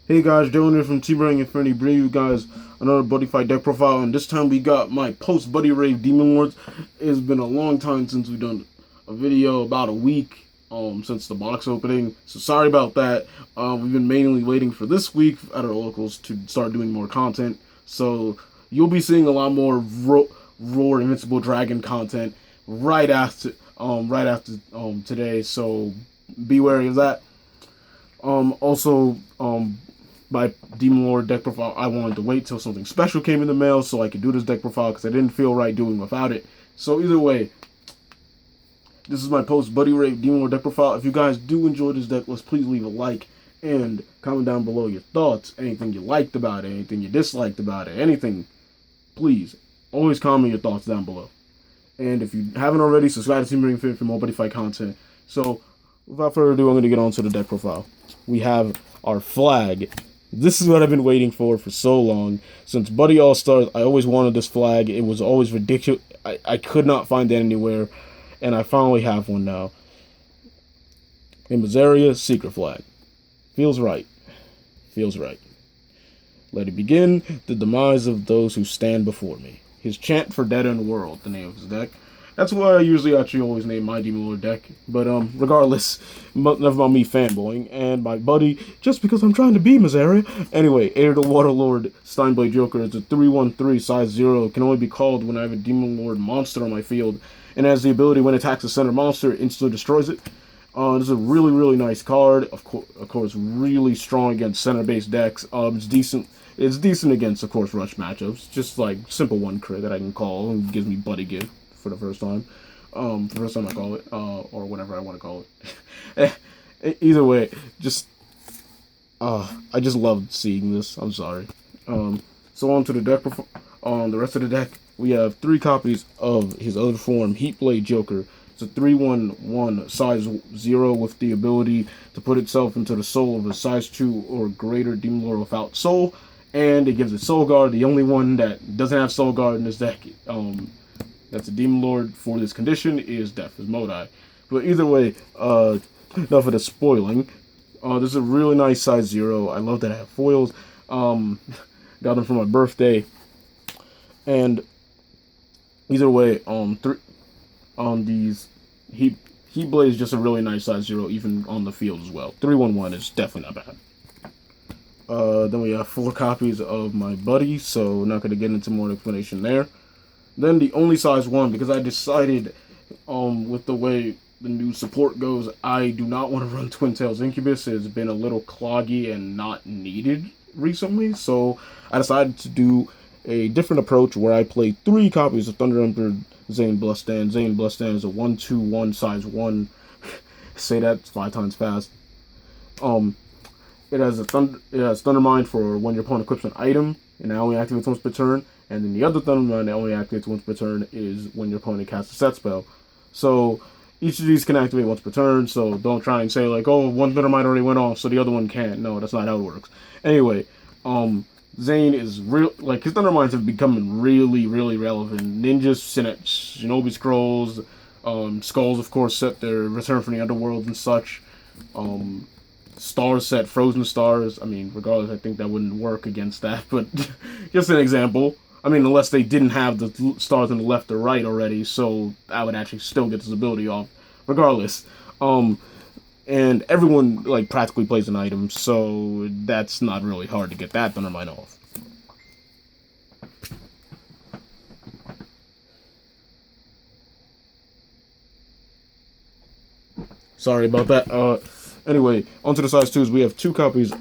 Hey guys, Devlon here from TBIInfinitey, bring you guys another Buddyfight deck profile, and this time we got my post-Buddy Rave Demon Lords. It's been a long time since we've done a video, about a week since the box opening, so sorry about that. We've been mainly waiting for this week at our locals to start doing more content, so you'll be seeing a lot more Roar Invincible Dragon content right after today, so be wary of that. Also, my Demon Lord deck profile, I wanted to wait till something special came in the mail so I could do this deck profile because I didn't feel right doing without it. So either way, this is my post Buddy Rave Demon Lord deck profile. If you guys do enjoy this deck list, please leave a like and comment down below your thoughts. Anything you liked about it, anything you disliked about it, anything, please always comment your thoughts down below. And if you haven't already, subscribe to TeamBurningInfinitey for more Buddyfight content. So without further ado, I'm going to get on to the deck profile. We have our flag. This is what I've been waiting for so long. Since Buddy All-Stars, I always wanted this flag. It was always ridiculous. I could not find it anywhere, and I finally have one now. In Missouri, secret flag. Feels right. Feels right. Let it begin. The demise of those who stand before me. His chant for dead end world, the name of his deck. That's why I usually actually always name my Demon Lord deck. But regardless, enough about me fanboying. And my buddy, just because I'm trying to be Missouri. Anyway, Heir to Waterlord Steinblade Joker is a 3/1/3 size 0. It can only be called when I have a Demon Lord monster on my field. And has the ability when it attacks a center monster, it instantly destroys it. This is a really, really nice card. Of course, really strong against center-based decks. It's decent. It's decent against, of course, rush matchups. Just like simple one crit that I can call and gives me Buddy Gift for the first time. The first time I call it, or whatever I want to call it. Either way, just I just loved seeing this. I'm sorry. So on to the deck. On the rest of the deck, we have 3 copies of his other form, Heatblade Joker. It's a 3/1/1 size 0 with the ability to put itself into the soul of a size 2 or greater Demon Lord without soul, and it gives it Soul Guard. The only one that doesn't have Soul Guard in this deck, that's a Demon Lord for this condition, is Death is Modai. But either way, enough of the spoiling. This is a really nice size 0. I love that I have foils. Got them for my birthday. And either way, these Heatblade is just a really nice size 0, even on the field as well. 3/1/1 is definitely not bad. Then we have 4 copies of my buddy, so not going to get into more explanation there. Then the only size 1, because I decided, with the way the new support goes, I do not want to run Twin Tails Incubus. It's been a little cloggy and not needed recently, so I decided to do a different approach where I play 3 copies of Thunder Emperor Zane Blustan. Zane Blustan is a 1/2/1 size 1. Say that 5 times fast. It has Thunder Mind for when your opponent equips an item, and that only activates once per turn. And then the other Thunder Mind that only activates once per turn is when your opponent casts a set spell. So each of these can activate once per turn, so don't try and say like, oh, one Thunder Mind already went off, so the other one can't. No, that's not how it works. Anyway, Zane is real, like, his Thunder Minds have become really, really relevant. Ninjas, Shinobi Scrolls, Skulls, of course, set their Return from the Underworld and such. Stars set Frozen Stars. I mean, regardless, I think that wouldn't work against that, but just an example. I mean, unless they didn't have the stars on the left or right already, so I would actually still get this ability off. Regardless, and everyone, like, practically plays an item, so that's not really hard to get that Thunder Mine off. Sorry about that. Anyway, onto the size 2s. We have 2 copies.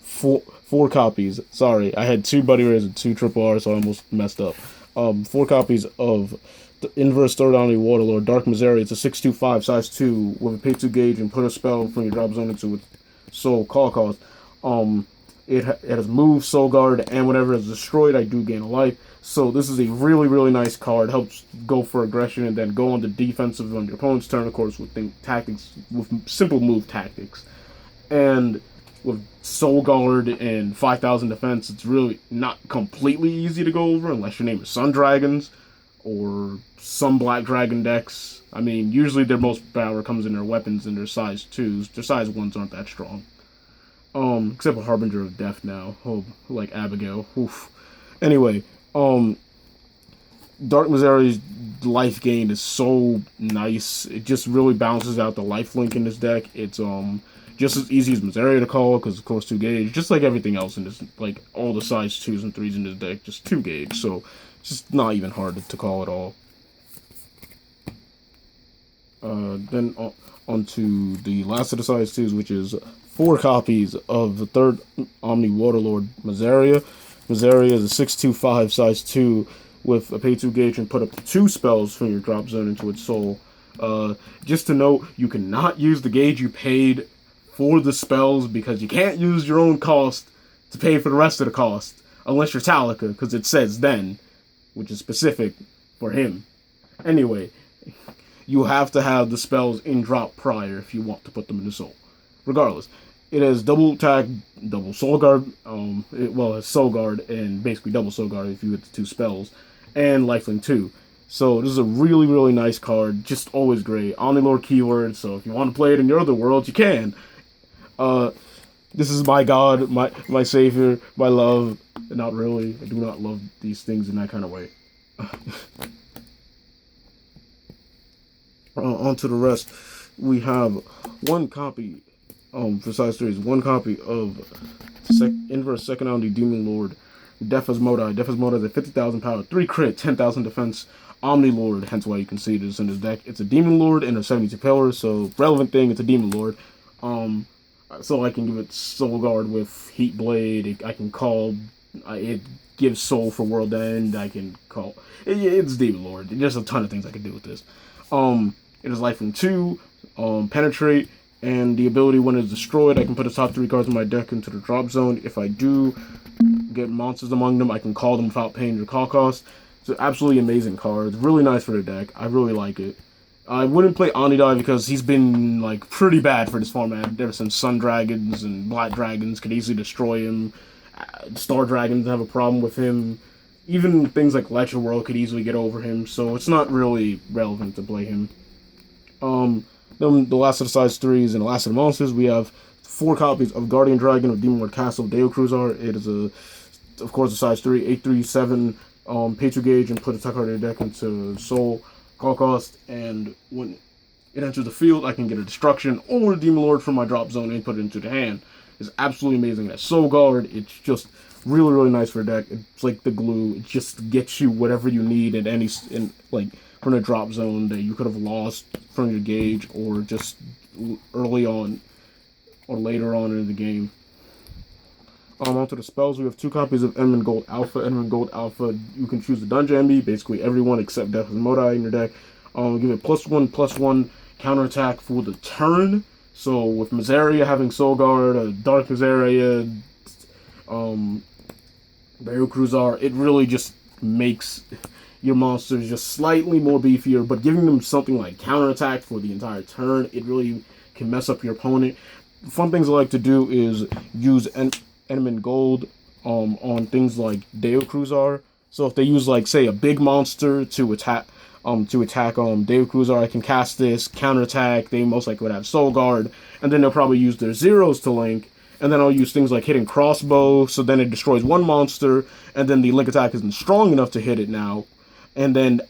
Four copies. Sorry, I had 2 Buddy Rays and 2 Triple R, so I almost messed up. 4 copies of the Inverse Third Omni Waterlord Dark Missouri. It's a 6/2/5 size 2 with a pay 2 gauge and put a spell from your drop zone into its soul call cost. It has move, Soul Guard, and whenever it's destroyed, I do gain a life. So this is a really, really nice card. Helps go for aggression and then go on the defensive on your opponent's turn, of course, with simple move tactics. And with Soul Guard and 5,000 defense, it's really not completely easy to go over unless your name is Sun Dragons or some Black Dragon decks. I mean, usually their most power comes in their weapons and their size 2s. Their size 1s aren't that strong. Except for Harbinger of Death now. Oh, like Abigail. Oof. Anyway, Dark Miseria's life gain is so nice. It just really balances out the life link in this deck. It's just as easy as Miseria to call because of course 2 gauge, just like everything else in this, like all the size 2s and 3s in this deck, just 2 gauge. So it's just not even hard to call at all. Then onto the last of the size 2s, which is 4 copies of the third Omni Waterlord Miseria. Miseria is a 6/2/5 size 2 with a pay 2 gauge and put up 2 spells from your drop zone into its soul. Just to note, you cannot use the gauge you paid for the spells because you can't use your own cost to pay for the rest of the cost unless you're Talika, because it says then, which is specific for him. Anyway, you have to have the spells in drop prior if you want to put them in the soul. Regardless, it has double attack, double soul guard, it's soul guard and basically double soul guard if you get the 2 spells, and lifelink 2. So this is a really, really nice card, just always great. Omnilord keyword, so if you want to play it in your other worlds, you can. This is my god, my savior, my love. Not really, I do not love these things in that kind of way. On to the rest, we have 1 copy, for size 3s, 1 copy of Inverse Second Omni Demon Lord, Defas Modai. Defas Modai is a 50,000 power, 3 crit, 10,000 defense, Omni Lord, hence why you can see this in this deck. It's a Demon Lord and a 72 power, so relevant thing, it's a Demon Lord. So I can give it Soul Guard with Heat Blade, I can call, it gives Soul for World End, I can call, it's Demon Lord. There's a ton of things I can do with this. It is life from 2, penetrate, and the ability when it's destroyed, I can put the top 3 cards in my deck into the drop zone. If I do get monsters among them, I can call them without paying your call cost. It's an absolutely amazing card. It's really nice for the deck. I really like it. I wouldn't play Onidai because he's been like pretty bad for this format ever since Sun Dragons and Black Dragons could easily destroy him. Star Dragons have a problem with him. Even things like Lecture World could easily get over him, so it's not really relevant to play him. Then the last of the size 3s and the last of the monsters, we have 4 copies of Guardian Dragon of Demon Lord Castle Deo Cruzar. It is of course, a size 3, 8/3/7, pay 2 gauge and put a attack card in your deck into soul, call cost, and when it enters the field, I can get a destruction or a Demon Lord from my drop zone and put it into the hand. It's absolutely amazing. That Soul Guard, it's just really, really nice for a deck. It's like the glue. It just gets you whatever you need at from the drop zone that you could have lost from your gauge or just early on or later on in the game. Onto the spells, we have 2 copies of Enderman Gold Alpha. Enderman Gold Alpha, you can choose the dungeon enemy, basically everyone except Death and Modai in your deck. Give it +1/+1 counterattack for the turn. So with Miseria having Soul Guard, Dark Miseria, Barrel Cruzar, it really just makes your monsters just slightly more beefier, but giving them something like counterattack for the entire turn, it really can mess up your opponent. Fun things I like to do is use Enderman Gold on things like Deo Cruzar. So if they use like say a big monster to attack Deo Cruzar, I can cast this, counterattack, they most likely would have Soul Guard, and then they'll probably use their zeros to link, and then I'll use things like Hidden Crossbow, so then it destroys one monster, and then the link attack isn't strong enough to hit it now. And then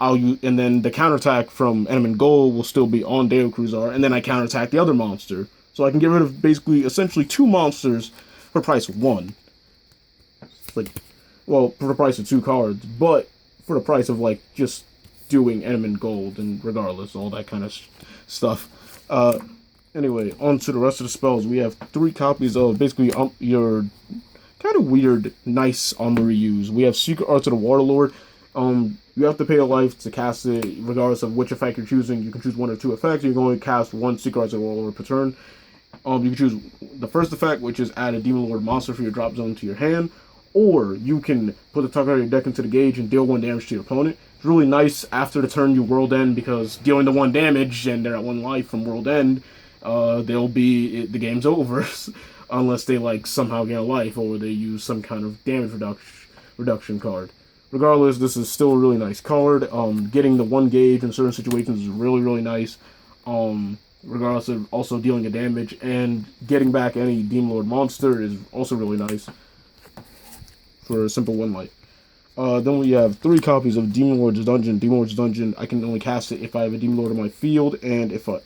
the counterattack from Enderman Gold will still be on Deo Cruzar, and then I counterattack the other monster. So I can get rid of basically essentially 2 monsters for the price of 1. For the price of 2 cards, but for the price of just doing Enderman Gold and regardless, all that kind of stuff. Anyway, on to the rest of the spells. We have 3 copies of basically your kind of weird, nice armory use. We have Secret Arts of the Waterlord. You have to pay a life to cast it, regardless of which effect you're choosing. You can choose 1 or 2 effects. You're going to cast 1 Secret Arts of the Waterlord per turn. You can choose the first effect, which is add a Demon Lord monster for your drop zone to your hand, or you can put the top card of your deck into the gauge and deal 1 damage to your opponent. It's really nice after the turn you World End, because dealing the 1 damage and they're at 1 life from World End, the game's over, unless they somehow gain a life or they use some kind of damage reduction card. Regardless, this is still a really nice card. Getting the 1 gauge in certain situations is really, really nice. regardless of also dealing a damage, and getting back any Demon Lord monster is also really nice for a simple 1 light. Then we have 3 copies of Demon Lord's Dungeon. Demon Lord's Dungeon, I can only cast it if I have a Demon Lord on my field, and if I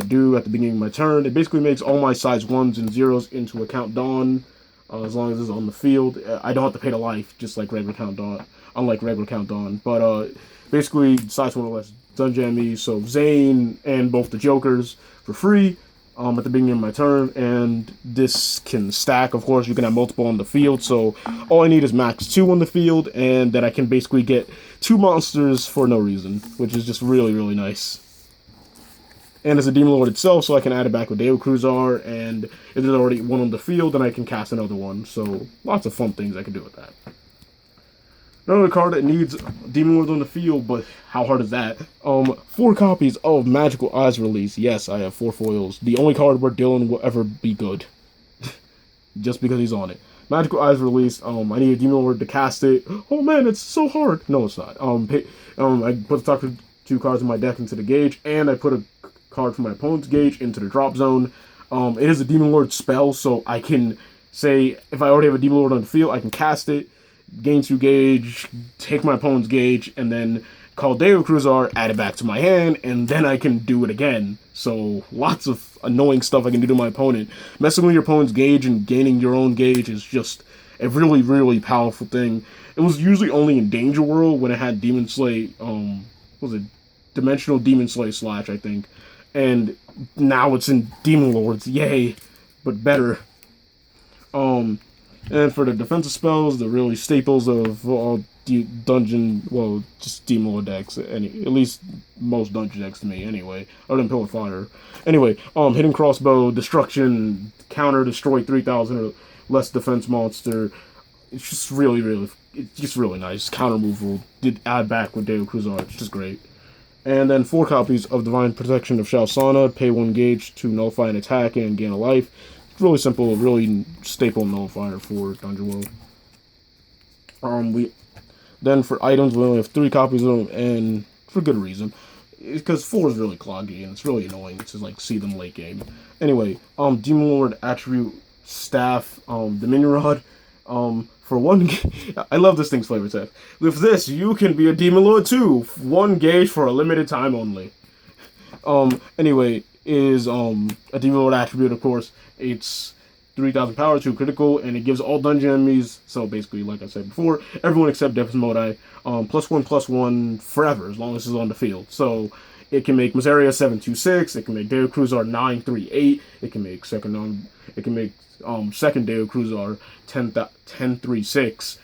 do at the beginning of my turn, it basically makes all my size 1s and 0s into a Count Dawn, as long as it's on the field. I don't have to pay to life, just like regular Count Dawn, unlike regular Count Dawn. But basically, size 1 or less dungeon enemies, so Zane and both the Jokers for free at the beginning of my turn, and this can stack. Of course, you can have multiple on the field, so all I need is max 2 on the field, and then I can basically get 2 monsters for no reason, which is just really, really nice. And it's a Demon Lord itself, so I can add it back with Ikaruga, and if there's already 1 on the field, then I can cast another one, so lots of fun things I can do with that. Another card that needs Demon Lords on the field, but how hard is that? 4 copies of Magical Eyes release. Yes, I have 4 foils. The only card where Dylan will ever be good. Just because he's on it. Magical Eyes release. I need a Demon Lord to cast it. Oh man, it's so hard. No, it's not. I put the top 2 cards in my deck into the gauge, and I put a card from my opponent's gauge into the drop zone. It is a Demon Lord spell, so I can say, if I already have a Demon Lord on the field, I can cast it, gain 2 gauge, take my opponent's gauge, and then call Ikaruga, add it back to my hand, and then I can do it again. So lots of annoying stuff I can do to my opponent. Messing with your opponent's gauge and gaining your own gauge is just a really, really powerful thing. It was usually only in Danger World when it had Demon Slay, what was it? Dimensional Demon Slay Slash, I think. And now it's in Demon Lords, yay, but better. And for the defensive spells, the really staples of all dungeon, well, just Demon Lord decks, at least most dungeon decks to me, anyway, other than Pillar Fire. Anyway, Hidden Crossbow, Destruction, Counter, Destroy 3,000 or less defense monster. It's just really, it's just really nice. Counter removal, did add back with Ikaruga, it's just great. And then 4 copies of Divine Protection of Shao Sana, pay 1 gauge to nullify an attack and gain a life. Really simple, really staple nullifier for Dungeon World. Then for items, we only have 3 copies of them, and for good reason. Because 4 is really cloggy, and it's really annoying to like see them late game. Anyway, Demon Lord Attribute Staff, Dominion Rod, for 1 I love this thing's flavor text. With this, you can be a Demon Lord too. 1 gauge for a limited time only. Anyway, is a Demon Lord attribute, of course. It's 3,000 power, 2 critical, and it gives all dungeon enemies, so basically, like I said before, everyone except Devlon, +1/+1 forever, as long as it's on the field. So it can make Miseria 7/2/6, it can make Ikaruga 9/3/8, it can make second Ikaruga 10/3/6.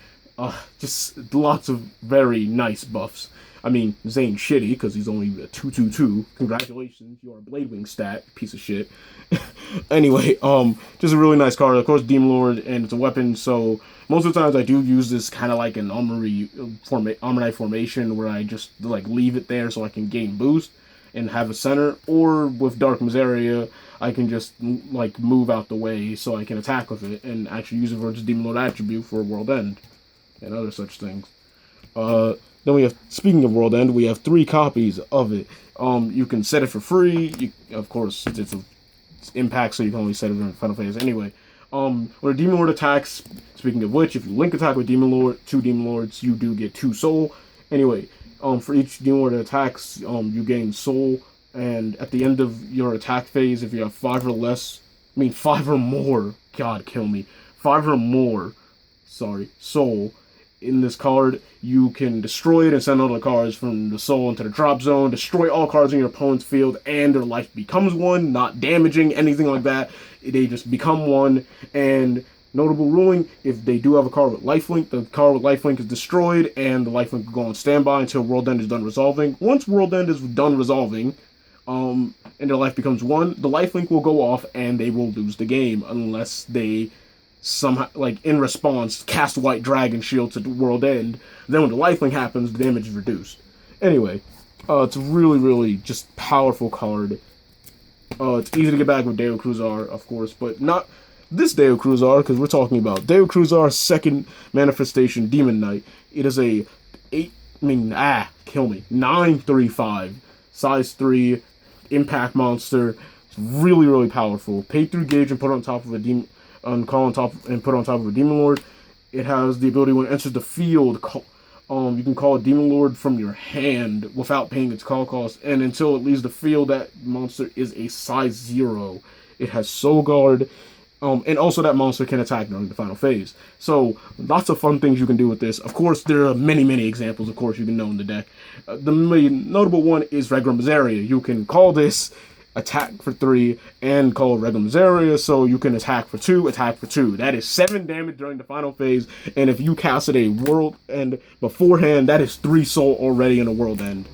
Just lots of very nice buffs. I mean, Zane's shitty, because he's only a 2/2/2. Congratulations, you're a Bladewing stat, piece of shit. Anyway, just a really nice card. Of course, Demon Lord, and it's a weapon, so most of the times I do use this kind of like an Armor Knight formation, where I just, like, leave it there so I can gain boost and have a center, or with Dark Miseria, I can just, like, move out the way so I can attack with it, and actually use it for its Demon Lord attribute for World End, and other such things. Then we have, speaking of World End, we have 3 copies of it. You can set it for free. Of course, it's impact, so you can only set it in Final Phase anyway. When a Demon Lord attacks, speaking of which, if you link attack with Demon Lord, 2 Demon Lords, you do get 2 soul. Anyway, for each Demon Lord that attacks, you gain soul, and at the end of your attack phase, if you have 5 or less, 5 or more, God kill me, 5 or more, soul, in this card, you can destroy it and send all the cards from the soul into the drop zone, destroy all cards in your opponent's field, and their life becomes 1, not damaging, anything like that. They just become 1, and notable ruling, if they do have a card with lifelink, the card with lifelink is destroyed, and the lifelink will go on standby until World End is done resolving. Once World End is done resolving, and their life becomes 1, the lifelink will go off, and they will lose the game, unless they somehow, like, in response, cast White Dragon Shield to the World End. Then when the lifelink happens, the damage is reduced. Anyway, it's a really, really just powerful card. It's easy to get back with Ikaruga, of course, but not this Ikaruga, because we're talking about Ikaruga's second manifestation, Demon Knight. It is a 9/3/5, size 3, impact monster. It's really, really powerful. Pay 3 gauge and put on top of a demon, put on top of a demon lord. It has the ability when it enters the field, you can call a demon lord from your hand without paying its call cost, and until it leaves the field, that monster is a size 0. It has Soul Guard. And also that monster can attack during the final phase. So, lots of fun things you can do with this. Of course, there are many, many examples, of course, you can know in the deck. The main notable one is Regular Missaria. You can call this attack for 3 and call Regular Missaria, so you can attack for 2, attack for 2. That is 7 damage during the final phase, and if you casted a World End beforehand, that is 3 soul already in a World End.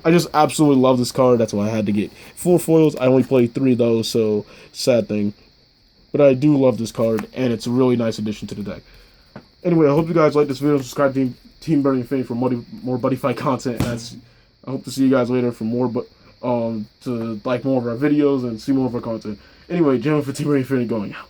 I just absolutely love this card. That's why I had to get 4 foils. I only played 3 though, so sad thing. But I do love this card, and it's a really nice addition to the deck. Anyway, I hope you guys like this video. Subscribe to TeamBurningInfinitey for more Buddy Fight content. As I hope to see you guys later for more, to like more of our videos and see more of our content. Anyway, Jalen for TBI Infinitey going out.